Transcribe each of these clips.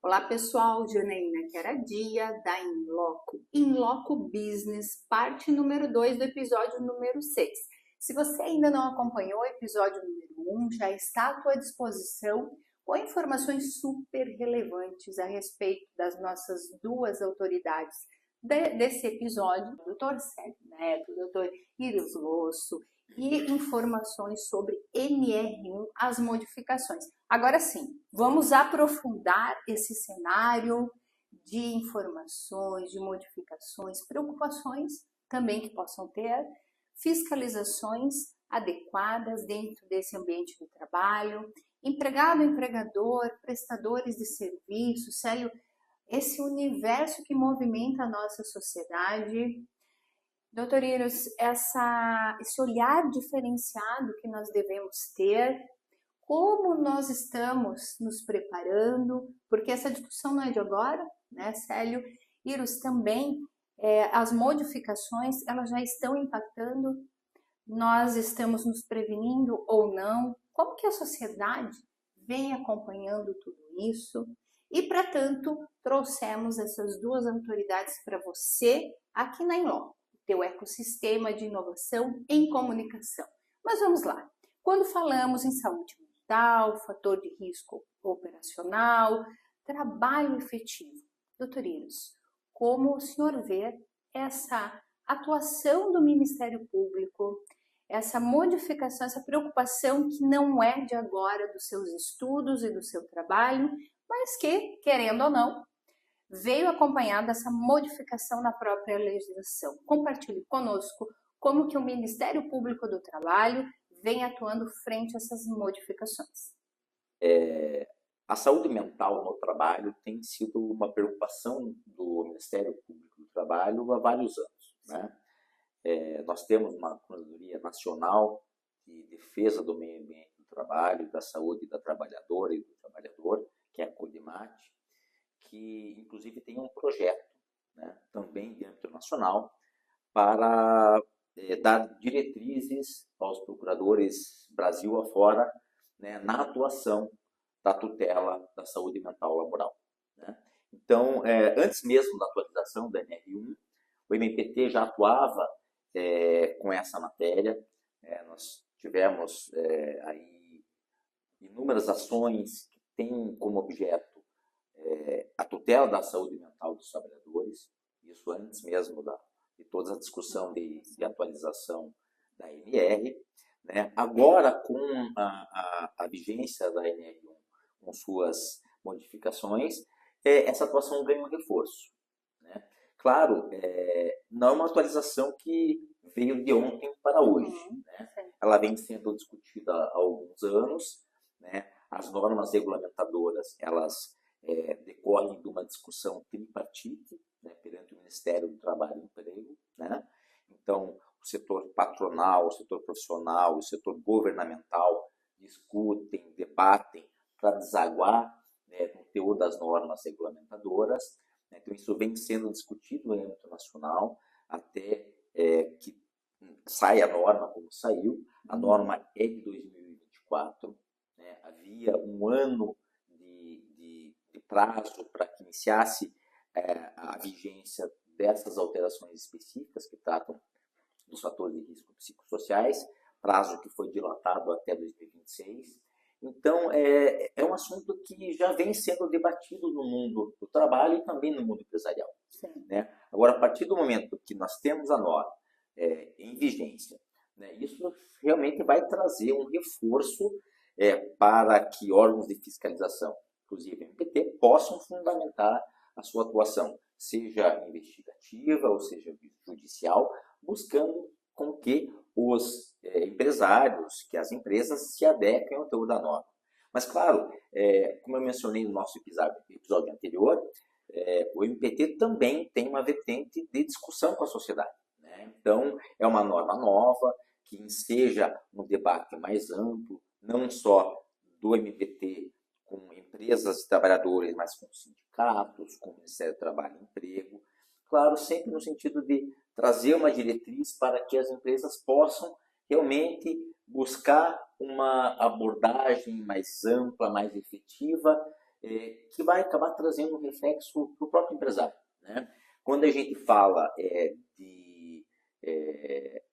Olá pessoal, Janaína Queradia da Inloco Business, parte número 2 do episódio número 6. Se você ainda não acompanhou o episódio número 1, já está à tua disposição com informações super relevantes a respeito das nossas duas autoridades desse episódio, o Dr. Sérgio Neto, o Dr. Iris Losso, e informações sobre NR1, as modificações. Agora sim, vamos aprofundar esse cenário de informações, de modificações, preocupações também que possam ter, fiscalizações adequadas dentro desse ambiente de trabalho, empregado, empregador, prestadores de serviços, sério, esse universo que movimenta a nossa sociedade. Doutor Iris, esse olhar diferenciado que nós devemos ter, como nós estamos nos preparando, porque essa discussão não é de agora, né, Célio? Iris, também, as modificações, elas já estão impactando, nós estamos nos prevenindo ou não? Como que a sociedade vem acompanhando tudo isso? E, para tanto, trouxemos essas duas autoridades para você aqui na Inloco, teu ecossistema de inovação em comunicação. Mas vamos lá. Quando falamos em saúde mental, fator de risco operacional, trabalho efetivo, doutor Iris, como o senhor vê essa atuação do Ministério Público, essa modificação, essa preocupação que não é de agora dos seus estudos e do seu trabalho, mas que, querendo ou não, veio acompanhada dessa modificação na própria legislação. Compartilhe conosco como que o Ministério Público do Trabalho vem atuando frente a essas modificações. A saúde mental no trabalho tem sido uma preocupação do Ministério Público do Trabalho há vários anos, né? Nós temos uma Procuradoria Nacional de Defesa do Meio Ambiente do Trabalho, da Saúde da Trabalhadora e do Trabalhador, que é a CODIMAT, que inclusive tem um projeto, né, também de âmbito nacional para dar diretrizes aos procuradores Brasil afora, né, na atuação da tutela da saúde mental laboral, né? Então, antes mesmo da atualização da NR1, o MPT já atuava com essa matéria. Nós tivemos aí inúmeras ações que têm como objeto a tutela da saúde mental dos trabalhadores, isso antes mesmo de toda a discussão de atualização da NR, né? Agora, com a vigência da NR1, com suas modificações, essa atuação ganha um reforço, né? Claro, não é uma atualização que veio de ontem para hoje, né? Ela vem sendo discutida há alguns anos, né? As normas regulamentadoras, elas decorrem de uma discussão tripartite, né, perante o Ministério do Trabalho e Emprego, né? Então, o setor patronal, o setor profissional, o setor governamental discutem, debatem para desaguar, né, no teor das normas regulamentadoras, né? Então, isso vem sendo discutido no âmbito nacional até que saia a norma como saiu. A norma é de 2024, né? Havia um ano de prazo para que iniciasse a vigência dessas alterações específicas que tratam dos fatores de risco psicossociais, prazo que foi dilatado até 2026. Então, é um assunto que já vem sendo debatido no mundo do trabalho e também no mundo empresarial, né? Agora, a partir do momento que nós temos a norma em vigência, né, isso realmente vai trazer um reforço para que órgãos de fiscalização, inclusive MPT, possam fundamentar a sua atuação, seja investigativa ou seja judicial, buscando com que os empresários, que as empresas se adequem ao teor da norma. Mas, claro, como eu mencionei no nosso episódio anterior, o MPT também tem uma vertente de discussão com a sociedade, né? Então, é uma norma nova, que enseja um debate mais amplo, não só do MPT com empresas e trabalhadores, mas com sindicatos, com o Ministério do Trabalho e Emprego. Claro, sempre no sentido de trazer uma diretriz para que as empresas possam realmente buscar uma abordagem mais ampla, mais efetiva que vai acabar trazendo um reflexo para o próprio empresário, né? Quando a gente fala de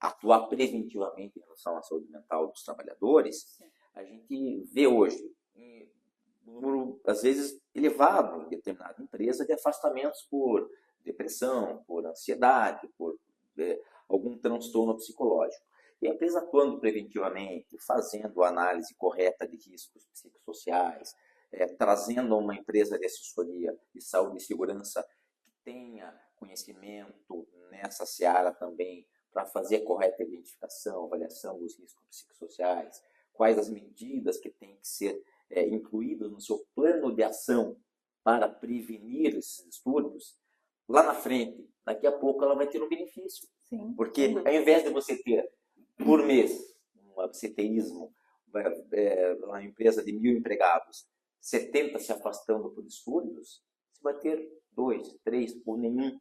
atuar preventivamente em relação à saúde mental dos trabalhadores, a gente vê hoje um número, às vezes, elevado em determinada empresa de afastamentos por depressão, por ansiedade, por algum transtorno psicológico. E a empresa atuando preventivamente, fazendo análise correta de riscos psicossociais, trazendo uma empresa de assessoria de saúde e segurança que tenha conhecimento nessa seara também para fazer a correta identificação, avaliação dos riscos psicossociais, quais as medidas que têm que ser incluídas no seu plano de ação para prevenir esses distúrbios, lá na frente, daqui a pouco ela vai ter um benefício. Sim. Porque ao invés de você ter, por mês, um absenteísmo, uma empresa de 1.000 empregados, 70 se afastando por distúrbios, você vai ter 2, 3 por nenhum.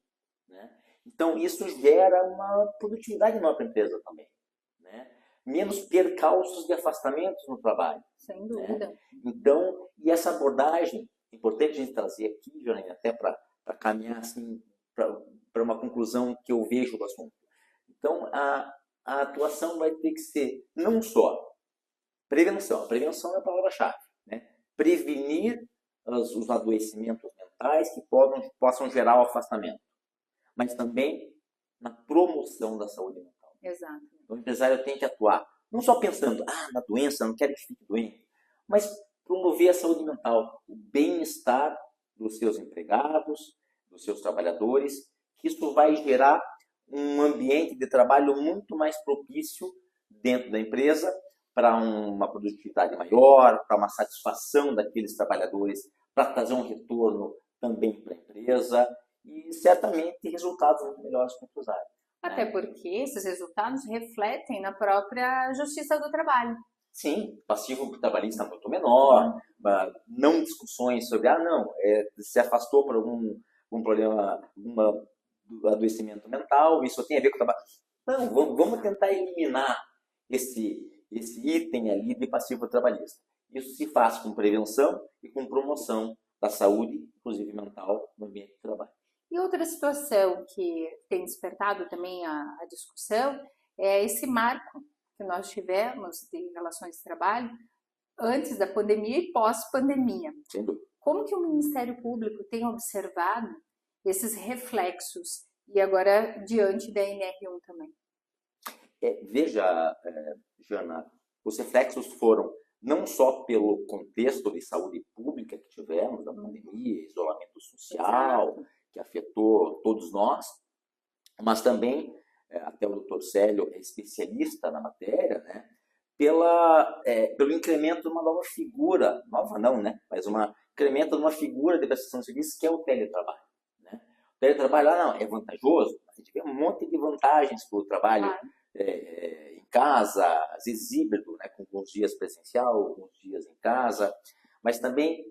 Né? Então, isso gera uma produtividade maior para a empresa também. Né? Menos percalços de afastamentos no trabalho. Sem dúvida. Né? Então, e essa abordagem, importante a gente trazer aqui, Janaína, até para caminhar assim, para uma conclusão que eu vejo do assunto. Então, a atuação vai ter que ser não só prevenção. A prevenção é a palavra-chave. Né? Prevenir os adoecimentos mentais que possam gerar o afastamento. Mas também na promoção da saúde mental. Exato. Então, o empresário tem que atuar, não só pensando, na doença, não quero que fique doente, mas promover a saúde mental, o bem-estar dos seus empregados, dos seus trabalhadores, que isso vai gerar um ambiente de trabalho muito mais propício dentro da empresa para uma produtividade maior, para uma satisfação daqueles trabalhadores, para trazer um retorno também para a empresa e certamente resultados muito melhores para o empresário. Até porque esses resultados refletem na própria Justiça do Trabalho. Sim, passivo trabalhista muito menor, não discussões sobre, se afastou por algum problema, algum adoecimento mental, isso tem a ver com o trabalho. Não, vamos tentar eliminar esse item ali de passivo trabalhista. Isso se faz com prevenção e com promoção da saúde, inclusive mental, no ambiente de trabalho. E outra situação que tem despertado também a discussão é esse marco que nós tivemos de relações de trabalho antes da pandemia e pós-pandemia. Sem dúvida. Como que o Ministério Público tem observado esses reflexos e agora diante da NR1 também? Veja, Jana, os reflexos foram não só pelo contexto de saúde pública que tivemos, da pandemia, isolamento social, exato, que afetou todos nós, mas também, até o Dr. Célio é especialista na matéria, né, pelo incremento de uma nova figura, nova não, né, mas incremento de uma figura de prestação de serviços que é o teletrabalho. Né? O teletrabalho é vantajoso, a gente vê um monte de vantagens para o trabalho em casa, às vezes híbrido, né, com alguns dias presencial, alguns dias em casa, mas também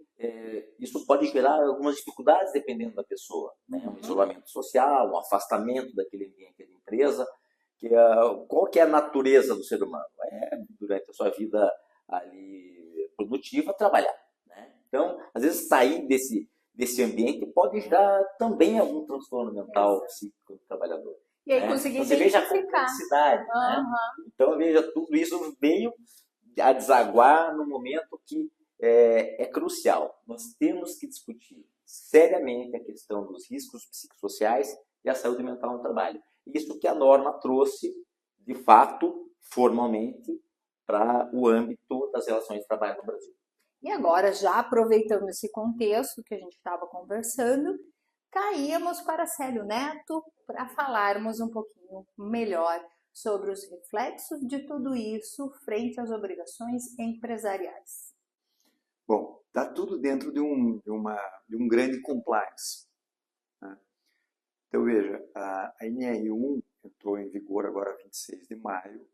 isso pode gerar algumas dificuldades dependendo da pessoa, né? Um isolamento social, um afastamento daquele ambiente de empresa, qual que é a natureza do ser humano? Durante a sua vida ali produtiva, trabalhar. Né? Então, às vezes sair desse ambiente pode gerar também algum transtorno mental psíquico do trabalhador. E aí conseguir você veja a complexidade. Né? Então, veja, tudo isso veio a desaguar no momento que é crucial. Nós temos que discutir seriamente a questão dos riscos psicossociais e a saúde mental no trabalho. Isso que a norma trouxe, de fato, formalmente, para o âmbito das relações de trabalho no Brasil. E agora, já aproveitando esse contexto que a gente estava conversando, caímos para Célio Neto para falarmos um pouquinho melhor sobre os reflexos de tudo isso frente às obrigações empresariais. Bom, está tudo dentro de um grande compliance. Né? Então, veja, a NR1 entrou em vigor agora 26 de maio,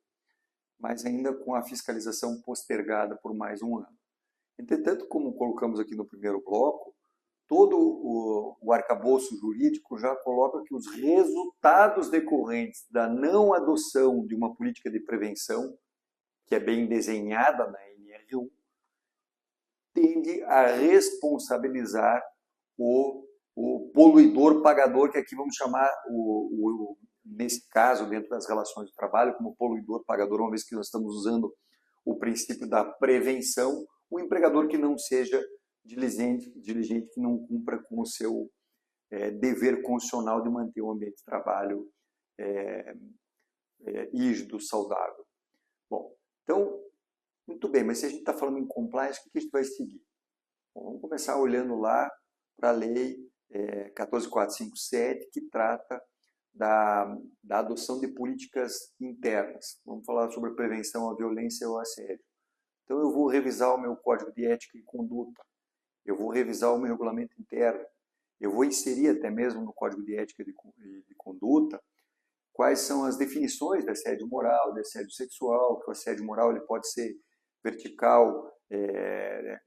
mas ainda com a fiscalização postergada por mais um ano. Entretanto, como colocamos aqui no primeiro bloco, todo o arcabouço jurídico já coloca que os resultados decorrentes da não adoção de uma política de prevenção, que é bem desenhada na NR1, tende a responsabilizar o poluidor pagador, que aqui vamos chamar, nesse caso, dentro das relações de trabalho, como poluidor pagador, uma vez que nós estamos usando o princípio da prevenção, o empregador que não seja diligente, que não cumpra com o seu dever constitucional de manter um ambiente de trabalho rígido, saudável. Bom, então, muito bem, mas se a gente está falando em compliance, o que a gente vai seguir? Bom, vamos começar olhando lá para a lei 14457, que trata da adoção de políticas internas. Vamos falar sobre prevenção à violência e ao assédio. Então, eu vou revisar o meu código de ética e conduta, eu vou revisar o meu regulamento interno, eu vou inserir até mesmo no código de ética e de conduta quais são as definições de assédio moral, de assédio sexual, que o assédio moral ele pode ser vertical,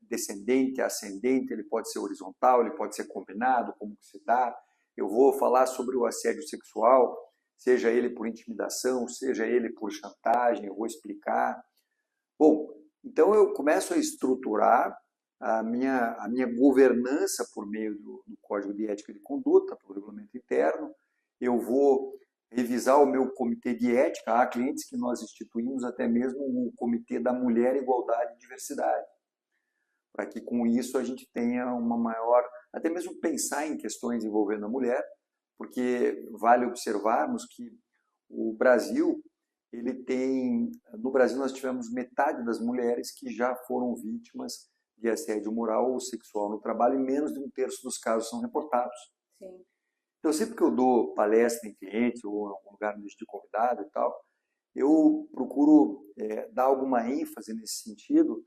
descendente, ascendente, ele pode ser horizontal, ele pode ser combinado, como que se dá. Eu vou falar sobre o assédio sexual, seja ele por intimidação, seja ele por chantagem, eu vou explicar. Bom, então eu começo a estruturar a minha governança por meio do Código de Ética e de Conduta, pelo regulamento interno. Eu vou revisar o meu comitê de ética. Há clientes que nós instituímos até mesmo o Comitê da Mulher, Igualdade e Diversidade, para que com isso a gente tenha uma maior, até mesmo pensar em questões envolvendo a mulher, porque vale observarmos que o Brasil, no Brasil nós tivemos metade das mulheres que já foram vítimas de assédio moral ou sexual no trabalho, e menos de 1/3 dos casos são reportados. Sim. Então, sempre que eu dou palestra em cliente ou em algum lugar de convidado e tal, eu procuro dar alguma ênfase nesse sentido,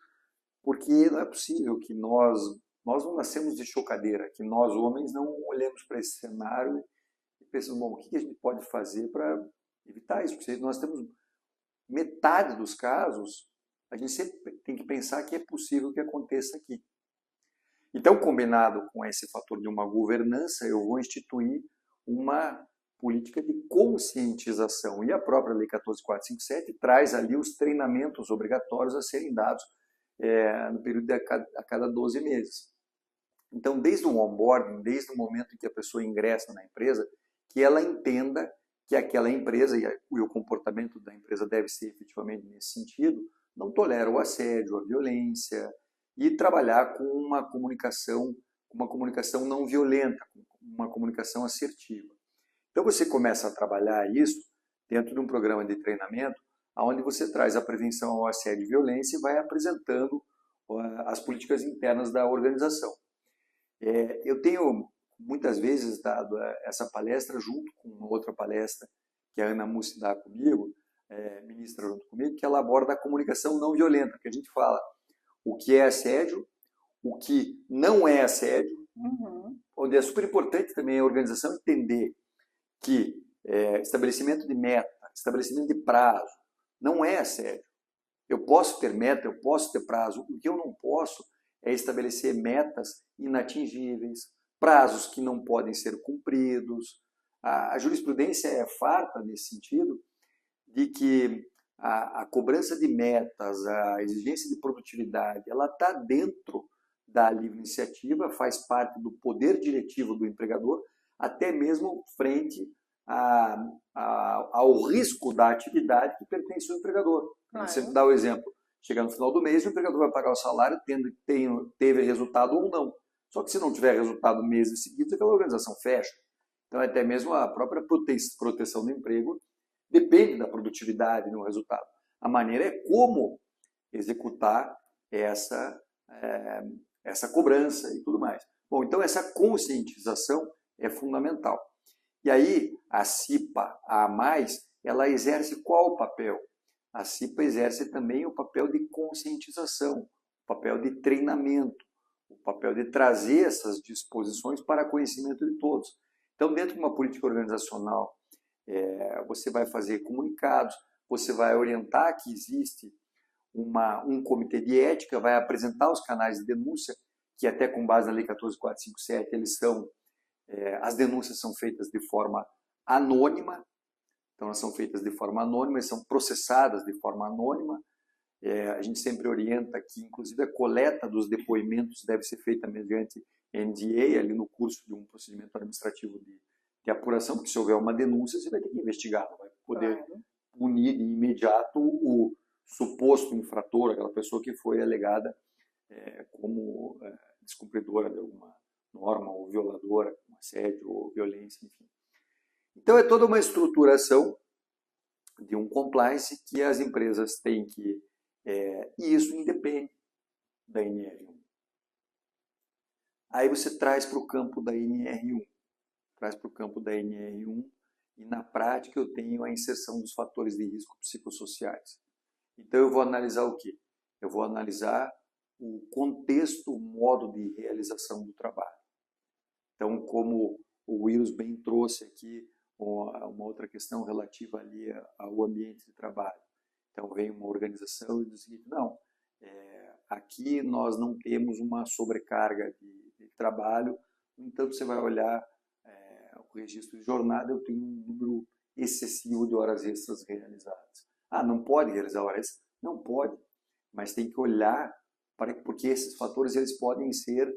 porque não é possível que nós não nascemos de chocadeira, que nós homens não olhemos para esse cenário e pensamos, bom, o que a gente pode fazer para evitar isso? Porque nós temos metade dos casos, a gente sempre tem que pensar que é possível que aconteça aqui. Então, combinado com esse fator de uma governança, eu vou instituir uma política de conscientização. E a própria Lei 14457 traz ali os treinamentos obrigatórios a serem dados no período a cada 12 meses. Então, desde o onboarding, desde o momento em que a pessoa ingressa na empresa, que ela entenda que aquela empresa, e o comportamento da empresa deve ser efetivamente nesse sentido, não tolera o assédio, a violência, e trabalhar com uma comunicação não violenta, uma comunicação assertiva. Então você começa a trabalhar isso dentro de um programa de treinamento, onde você traz a prevenção ao assédio e violência e vai apresentando as políticas internas da organização. Eu tenho muitas vezes dado essa palestra junto com outra palestra que a Ana Mussi dá comigo, ministra junto comigo, que ela aborda a comunicação não violenta, que a gente fala o que é assédio, o que não é assédio, onde é super importante também a organização entender que estabelecimento de meta, estabelecimento de prazo, não é assédio. Eu posso ter meta, eu posso ter prazo. O que eu não posso é estabelecer metas inatingíveis, prazos que não podem ser cumpridos. A jurisprudência é farta nesse sentido de que a cobrança de metas, a exigência de produtividade, ela está dentro da livre iniciativa, faz parte do poder diretivo do empregador, até mesmo frente ao risco da atividade que pertence ao empregador. Claro. Você dá o exemplo, chega no final do mês, o empregador vai pagar o salário teve resultado ou não. Só que se não tiver resultado meses seguidos, aquela organização fecha. Então, até mesmo a própria proteção do emprego depende da produtividade no resultado. A maneira é como executar essa cobrança e tudo mais. Bom, então essa conscientização é fundamental. E aí a CIPA A+, ela exerce qual papel? A CIPA exerce também o papel de conscientização, o papel de treinamento, o papel de trazer essas disposições para conhecimento de todos. Então, dentro de uma política organizacional, você vai fazer comunicados, você vai orientar que existe um comitê de ética, vai apresentar os canais de denúncia, que até com base na Lei 14457, as denúncias são feitas de forma anônima, então elas são feitas de forma anônima, são processadas de forma anônima, a gente sempre orienta que, inclusive, a coleta dos depoimentos deve ser feita mediante NDA, ali no curso de um procedimento administrativo de apuração, porque se houver uma denúncia, você vai ter que investigar, não vai poder punir de imediato o suposto infrator, aquela pessoa que foi alegada como descumpridora de alguma norma ou violadora, como assédio ou violência, enfim. Então, é toda uma estruturação de um compliance que as empresas têm que... e isso independe da NR1. Aí você traz para o campo da NR1. E na prática eu tenho a inserção dos fatores de risco psicossociais. Então eu vou analisar o quê? Eu vou analisar o contexto, o modo de realização do trabalho. Então, como o Wills bem trouxe aqui, uma outra questão relativa ali ao ambiente de trabalho. Então vem uma organização e diz o seguinte, não, aqui nós não temos uma sobrecarga de trabalho, no entanto você vai olhar o registro de jornada, eu tenho um número excessivo de horas extras realizadas. Ah, não pode realizar horas extras? Não pode, mas tem que olhar, porque esses fatores eles podem ser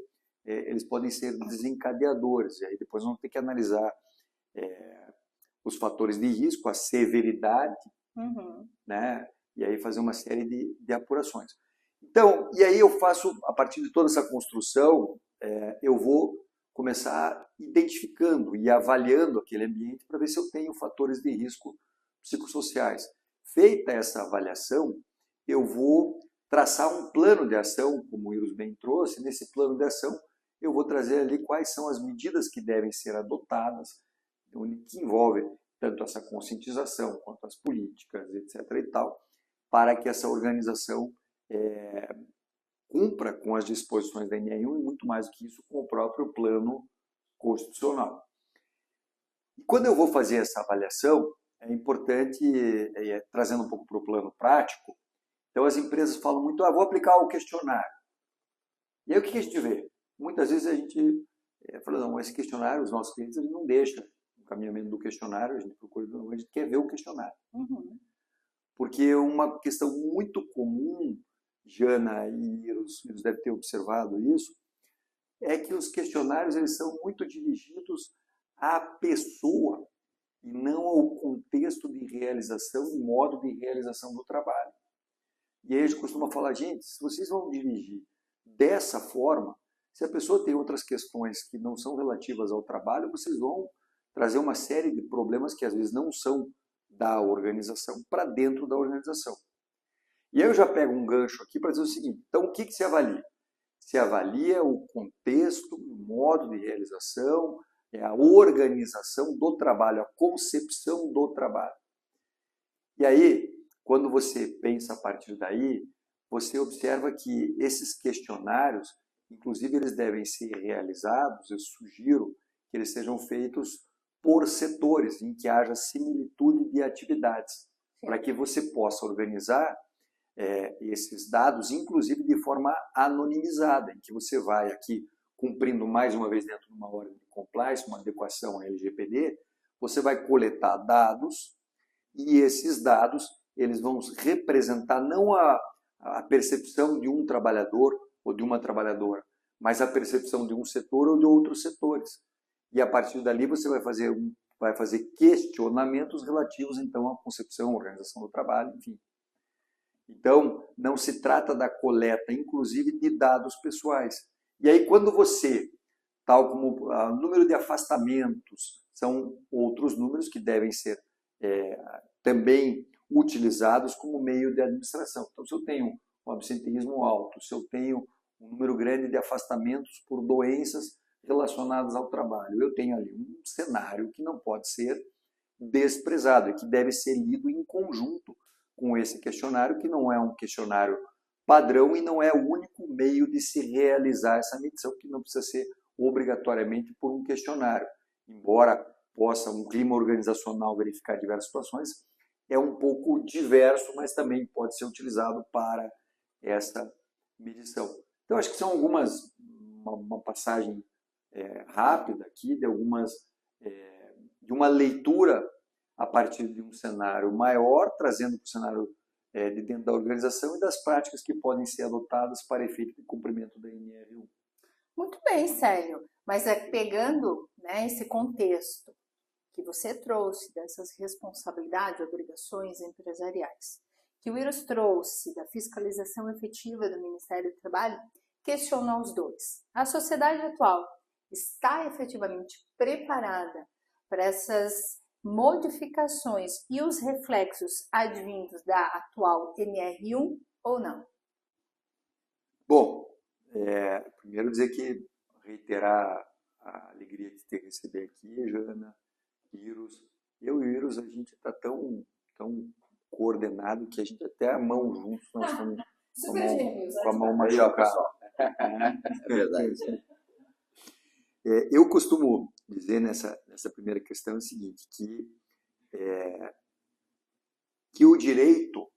desencadeadores, e aí depois vamos ter que analisar os fatores de risco, a severidade, né? E aí fazer uma série de apurações. Então, e aí eu faço, a partir de toda essa construção, eu vou começar identificando e avaliando aquele ambiente para ver se eu tenho fatores de risco psicossociais. Feita essa avaliação, eu vou traçar um plano de ação, como o Wills bem trouxe. Nesse plano de ação, eu vou trazer ali quais são as medidas que devem ser adotadas, que envolvem tanto essa conscientização quanto as políticas, etc. e tal, para que essa organização cumpra com as disposições da NR1 e, muito mais do que isso, com o próprio plano constitucional. E quando eu vou fazer essa avaliação, é importante, trazendo um pouco para o plano prático, então as empresas falam muito, vou aplicar o questionário. E aí o que a gente vê? Muitas vezes a gente fala, não, esse questionário, os nossos clientes, eles não deixam o encaminhamento do questionário, a gente procura, a gente quer ver o questionário. Porque uma questão muito comum, Jana e Wills devem ter observado isso, é que os questionários eles são muito dirigidos à pessoa e não ao contexto de realização e modo de realização do trabalho. E aí a gente costuma falar, gente, se vocês vão dirigir dessa forma, se a pessoa tem outras questões que não são relativas ao trabalho, vocês vão trazer uma série de problemas que às vezes não são da organização para dentro da organização. E aí eu já pego um gancho aqui para dizer o seguinte, então o que se avalia? Se avalia o contexto, o modo de realização, a organização do trabalho, a concepção do trabalho. E aí, quando você pensa a partir daí, você observa que esses questionários, inclusive eles devem ser realizados, eu sugiro que eles sejam feitos por setores, em que haja similitude de atividades, para que você possa organizar esses dados, inclusive de forma anonimizada, em que você vai aqui cumprindo mais uma vez dentro de uma ordem de compliance, uma adequação à LGPD, você vai coletar dados e esses dados eles vão representar não a percepção de um trabalhador ou de uma trabalhadora, mas a percepção de um setor ou de outros setores. E a partir dali você vai fazer questionamentos relativos então à concepção, organização do trabalho, enfim. Então, não se trata da coleta, inclusive, de dados pessoais. E aí, quando você, tal como o número de afastamentos, são outros números que devem ser também utilizados como meio de administração. Então, se eu tenho um absenteísmo alto, se eu tenho um número grande de afastamentos por doenças relacionadas ao trabalho, eu tenho ali um cenário que não pode ser desprezado e que deve ser lido em conjunto com esse questionário, que não é um questionário padrão e não é o único meio de se realizar essa medição, que não precisa ser obrigatoriamente por um questionário. Embora possa um clima organizacional verificar diversas situações, é um pouco diverso, mas também pode ser utilizado para essa medição. Então, acho que são uma passagem rápida aqui, de uma leitura a partir de um cenário maior, trazendo para o cenário de dentro da organização e das práticas que podem ser adotadas para efeito de cumprimento da NR1. Muito bem, Célio. Mas pegando, né, esse contexto que você trouxe dessas responsabilidades, obrigações empresariais, que o Iros trouxe da fiscalização efetiva do Ministério do Trabalho, questionou os dois. A sociedade atual está efetivamente preparada para essas modificações e os reflexos advindos da atual NR1 ou não? Bom, primeiro dizer que reiterar a alegria de ter receber aqui, Jana, Iros. Eu e o Iros, a gente está tão coordenado que a gente até a mão juntos, nós estamos com a mão machucada. É verdade. Eu costumo dizer nessa primeira questão o seguinte, que o direito,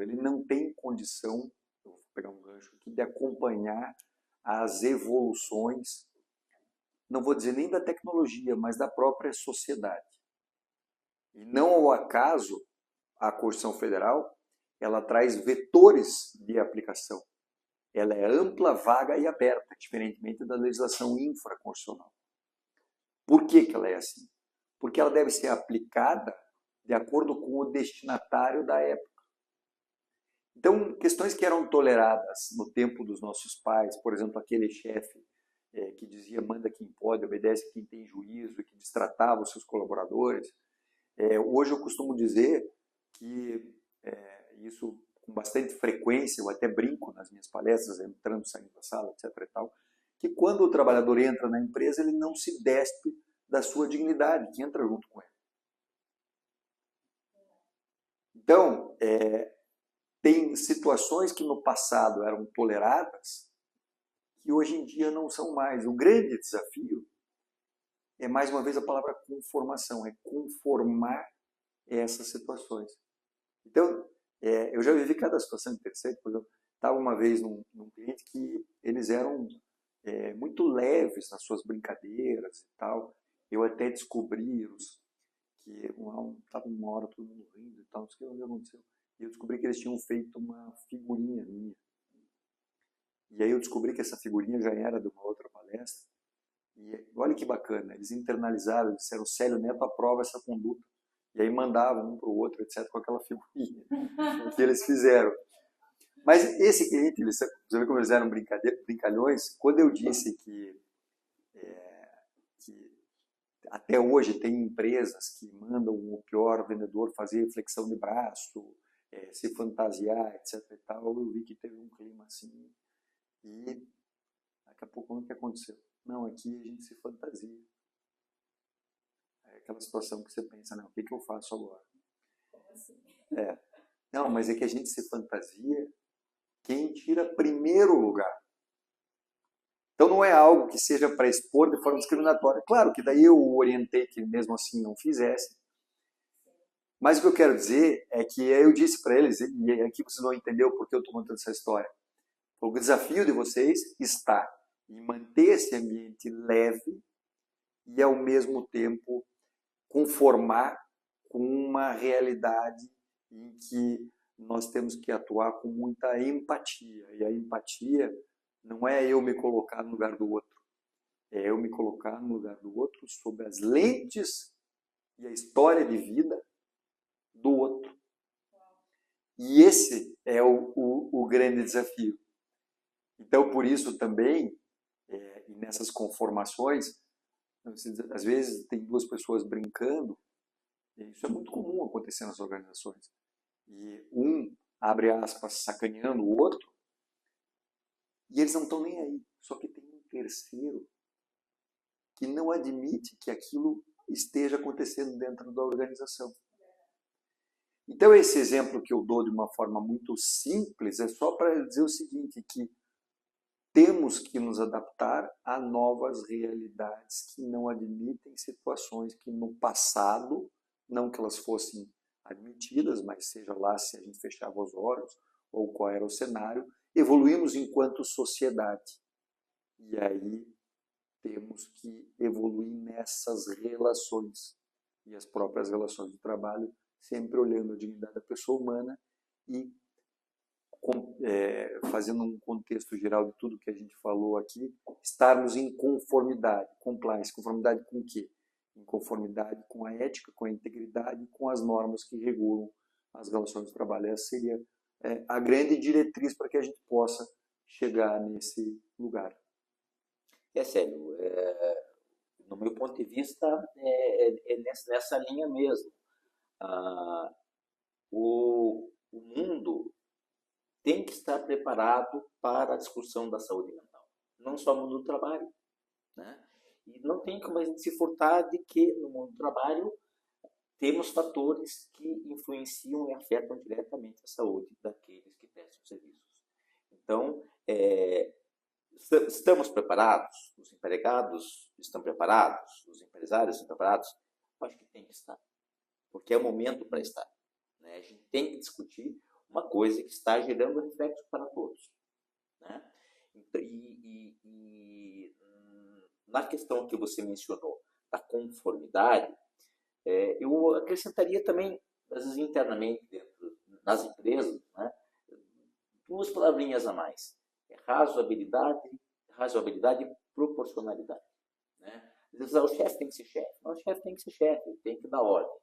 ele não tem condição, eu vou pegar um gancho aqui, de acompanhar as evoluções, não vou dizer nem da tecnologia, mas da própria sociedade. E não ao acaso, a Constituição Federal, ela traz vetores de aplicação. Ela é ampla, vaga e aberta, diferentemente da legislação infraconstitucional. Por que ela é assim? Porque ela deve ser aplicada de acordo com o destinatário da época. Então, questões que eram toleradas no tempo dos nossos pais, por exemplo, aquele chefe que dizia manda quem pode, obedece quem tem juízo, que destratava os seus colaboradores. Hoje eu costumo dizer que isso com bastante frequência, eu até brinco nas minhas palestras, entrando, saindo da sala, etc. e tal, que quando o trabalhador entra na empresa, ele não se despe da sua dignidade, que entra junto com ele. Então, tem situações que no passado eram toleradas, que hoje em dia não são mais. O grande desafio é, mais uma vez, a palavra conformação, é conformar essas situações. Então, eu já vivi cada situação interessante. Por exemplo, estava uma vez num cliente que eles eram muito leves nas suas brincadeiras e tal. Eu até descobri que estava uma hora todo mundo rindo e tal, não sei o que aconteceu. E eu descobri que eles tinham feito uma figurinha minha. E aí eu descobri que essa figurinha já era de uma outra palestra. E olha que bacana, eles internalizaram, disseram, Célio Neto aprova essa conduta. E aí mandavam um para o outro, etc., com aquela figurinha que eles fizeram. Mas esse cliente, você vê como eles eram brincalhões, quando eu disse que até hoje tem empresas que mandam o pior vendedor fazer flexão de braço, se fantasiar, etc. e tal, eu vi que teve um clima assim. E daqui a pouco o que aconteceu? Não, aqui a gente se fantasia. É aquela situação que você pensa, não, o que eu faço agora? Como assim? Não, mas é que a gente se fantasia quem tira primeiro lugar. Então não é algo que seja para expor de forma discriminatória. Claro que daí eu orientei que mesmo assim não fizesse. Mas o que eu quero dizer é que eu disse para eles, e aqui vocês vão entender o porquê eu estou contando essa história. O desafio de vocês está em manter esse ambiente leve e, ao mesmo tempo, conformar com uma realidade em que nós temos que atuar com muita empatia. E a empatia não é eu me colocar no lugar do outro, é eu me colocar no lugar do outro sob as lentes e a história de vida do outro. E esse é o grande desafio. Então, por isso também, e nessas conformações, às vezes tem duas pessoas brincando, e isso é muito comum acontecer nas organizações. E um, abre aspas, sacaneando o outro, e eles não estão nem aí. Só que tem um terceiro que não admite que aquilo esteja acontecendo dentro da organização. Então, esse exemplo que eu dou de uma forma muito simples é só para dizer o seguinte, que temos que nos adaptar a novas realidades que não admitem situações que no passado, não que elas fossem admitidas, mas seja lá se a gente fechava os olhos ou qual era o cenário, evoluímos enquanto sociedade. E aí temos que evoluir nessas relações. E as próprias relações de trabalho, sempre olhando a dignidade da pessoa humana e fazendo um contexto geral de tudo que a gente falou aqui, estarmos em conformidade, compliance. Conformidade com o quê? Em conformidade com a ética, com a integridade, com as normas que regulam as relações de trabalho. Essa seria a grande diretriz para que a gente possa chegar nesse lugar. Célio, no meu ponto de vista, nessa linha mesmo. O mundo tem que estar preparado para a discussão da saúde mental, não só no mundo do trabalho, né? E não tem como a gente se furtar de que no mundo do trabalho temos fatores que influenciam e afetam diretamente a saúde daqueles que prestam serviços. Então, estamos preparados? Os empregados estão preparados? Os empresários estão preparados? Acho que tem que estar, porque é o momento para estar, né? A gente tem que discutir uma coisa que está gerando reflexo para todos, né? E na questão que você mencionou da conformidade, eu acrescentaria também, às vezes internamente nas empresas, né, 2 palavrinhas a mais: razoabilidade e proporcionalidade, né? Às vezes o chefe tem que ser chefe, não, o chefe tem que ser chefe, tem que dar ordem,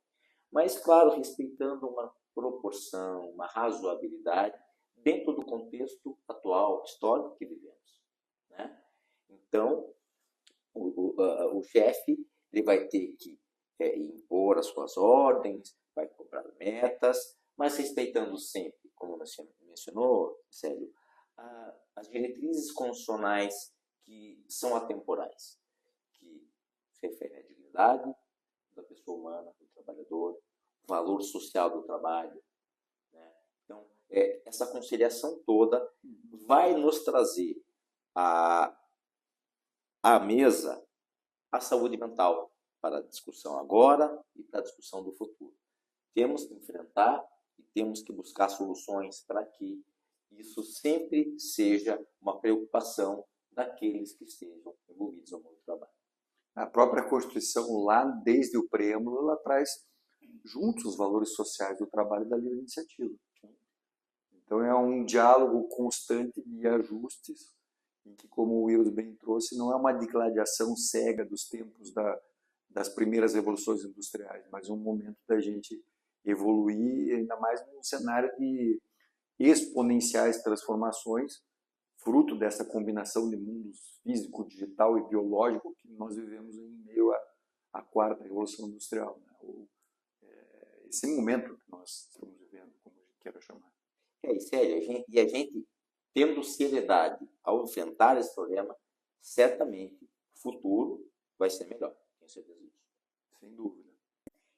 mas claro, respeitando uma proporção, uma razoabilidade dentro do contexto atual, histórico que vivemos, né? Então, o chefe ele vai ter que impor as suas ordens, vai cobrar metas, mas respeitando sempre, como você mencionou, Célio, as diretrizes constitucionais que são atemporais, que se referem à dignidade da pessoa humana, do trabalhador, o valor social do trabalho, né? Então, essa conciliação toda vai nos trazer à mesa a saúde mental para a discussão agora e para a discussão do futuro. Temos que enfrentar e temos que buscar soluções para que isso sempre seja uma preocupação daqueles que estejam envolvidos no mundo do trabalho. A própria Constituição, lá desde o preâmbulo, ela traz juntos os valores sociais do trabalho e da livre iniciativa. Então é um diálogo constante de ajustes, em que, como o Wills bem trouxe, não é uma digladiação cega dos tempos das primeiras revoluções industriais, mas um momento da gente evoluir, ainda mais num cenário de exponenciais transformações, fruto dessa combinação de mundos físico, digital e biológico que nós vivemos em meio à 4ª Revolução Industrial, né? Esse momento que nós estamos vivendo, como a gente queira chamar. Sério, a gente, tendo seriedade ao enfrentar esse problema, certamente o futuro vai ser melhor. Tenho certeza disso. Sem dúvida.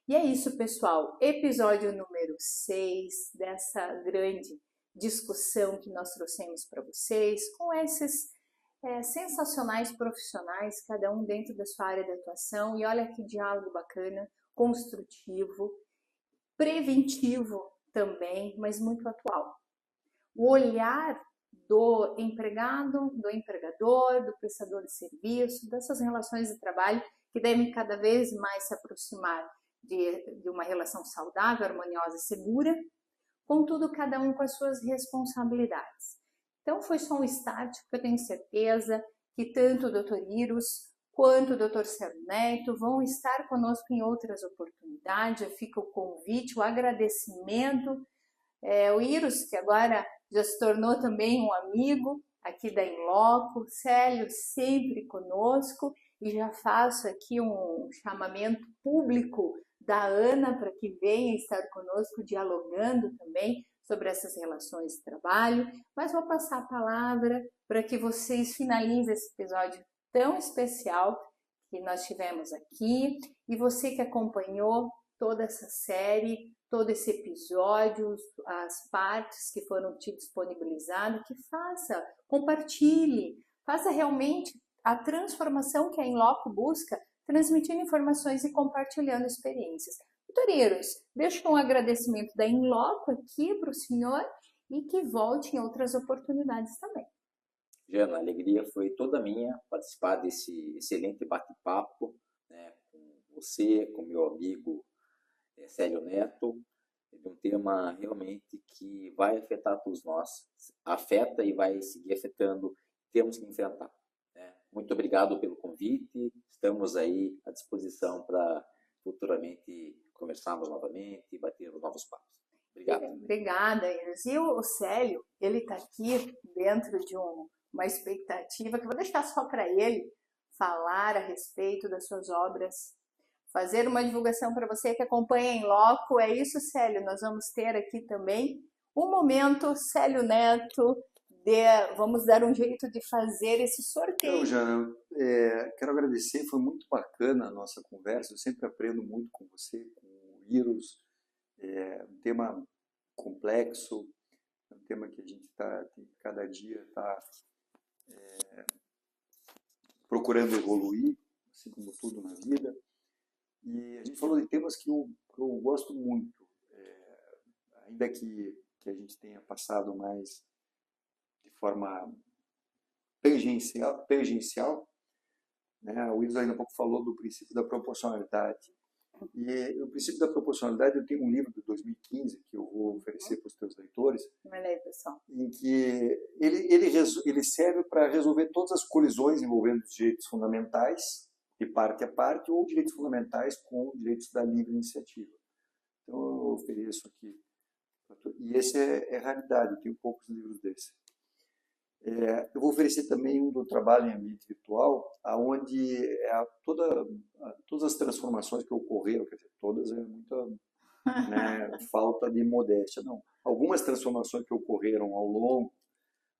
E é isso, pessoal. Episódio número 6 dessa grande discussão que nós trouxemos para vocês, com esses sensacionais profissionais, cada um dentro da sua área de atuação. E olha que diálogo bacana, construtivo, preventivo também, mas muito atual. O olhar do empregado, do empregador, do prestador de serviço, dessas relações de trabalho que devem cada vez mais se aproximar de uma relação saudável, harmoniosa e segura, contudo, cada um com as suas responsabilidades. Então, foi só um start, porque eu tenho certeza que tanto o Dr. Iros quanto o Dr. Célio Neto vão estar conosco em outras oportunidades. Fica o convite, o agradecimento. O Iros, que agora já se tornou também um amigo aqui da Inloco, Célio sempre conosco, e já faço aqui um chamamento público da Ana para que venha estar conosco dialogando também sobre essas relações de trabalho, mas vou passar a palavra para que vocês finalizem esse episódio tão especial que nós tivemos aqui, e você que acompanhou toda essa série, todo esse episódio, as partes que foram te disponibilizadas, que faça, compartilhe, faça realmente a transformação que a Inloco busca, transmitindo informações e compartilhando experiências. Doutor Iros, deixo um agradecimento da Inloco aqui para o senhor e que volte em outras oportunidades também. Jana, a alegria foi toda minha participar desse excelente bate-papo, né, com você, com meu amigo Célio Neto. de um tema realmente que vai afetar todos nós, afeta e vai seguir afetando, temos que enfrentar. Né? Muito obrigado pelo convite, estamos aí à disposição para futuramente conversarmos novamente e batermos novos papos. Obrigado. Obrigada, Iris. E o Célio, ele está aqui dentro de uma expectativa que eu vou deixar só para ele falar a respeito das suas obras, fazer uma divulgação para você que acompanha em loco. É isso, Célio, nós vamos ter aqui também um momento, Célio Neto, vamos dar um jeito de fazer esse sorteio. Então, Jana, quero agradecer, foi muito bacana a nossa conversa, eu sempre aprendo muito com você, com o Iros, um tema complexo, é um tema que a gente cada dia está procurando evoluir, assim como tudo na vida. E a gente falou de temas que eu gosto muito, ainda que a gente tenha passado mais de forma tangencial, né? O Iris ainda há pouco falou do princípio da proporcionalidade. E o princípio da proporcionalidade, eu tenho um livro de 2015 que eu vou oferecer para os teus leitores, pessoal, em que ele serve para resolver todas as colisões envolvendo os direitos fundamentais, de parte a parte, ou direitos fundamentais com direitos da livre iniciativa. Então, eu ofereço aqui. E esse é raridade, eu tenho poucos livros desses. Eu vou oferecer também um do trabalho em ambiente virtual, onde todas as transformações que ocorreram, quer dizer, todas é muita falta de modéstia, não. Algumas transformações que ocorreram ao longo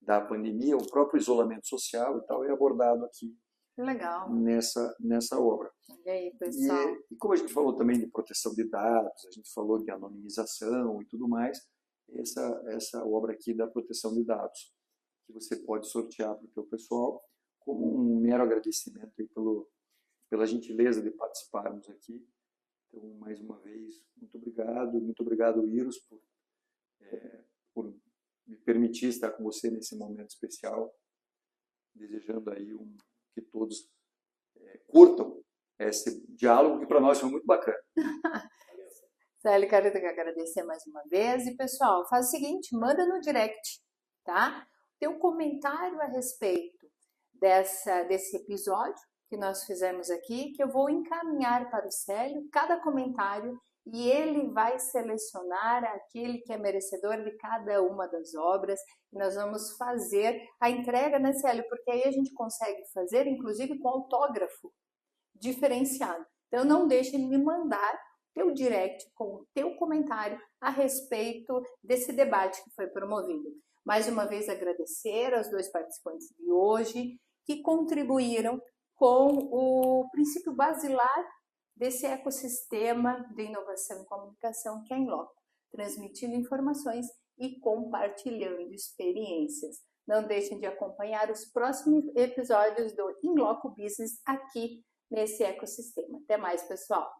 da pandemia, o próprio isolamento social e tal, é abordado aqui. Legal. Nessa obra. E aí, pessoal? E como a gente falou também de proteção de dados, a gente falou de anonimização e tudo mais, essa obra aqui da proteção de dados, que você pode sortear para o teu pessoal, como um mero agradecimento aí pela gentileza de participarmos aqui. Então, mais uma vez, muito obrigado, Iros, por me permitir estar com você nesse momento especial, desejando aí que todos curtam esse diálogo, que para nós foi muito bacana. Célio, quero agradecer mais uma vez. E, pessoal, faz o seguinte, manda no direct, tá? Tem um comentário a respeito desse episódio que nós fizemos aqui, que eu vou encaminhar para o Célio, cada comentário, e ele vai selecionar aquele que é merecedor de cada uma das obras, e nós vamos fazer a entrega, né, Célio? Porque aí a gente consegue fazer, inclusive, com autógrafo diferenciado. Então, não deixe de me mandar teu direct com o teu comentário a respeito desse debate que foi promovido. Mais uma vez, agradecer aos dois participantes de hoje que contribuíram com o princípio basilar desse ecossistema de inovação e comunicação que é a Inloco, transmitindo informações e compartilhando experiências. Não deixem de acompanhar os próximos episódios do Inloco Business aqui nesse ecossistema. Até mais, pessoal!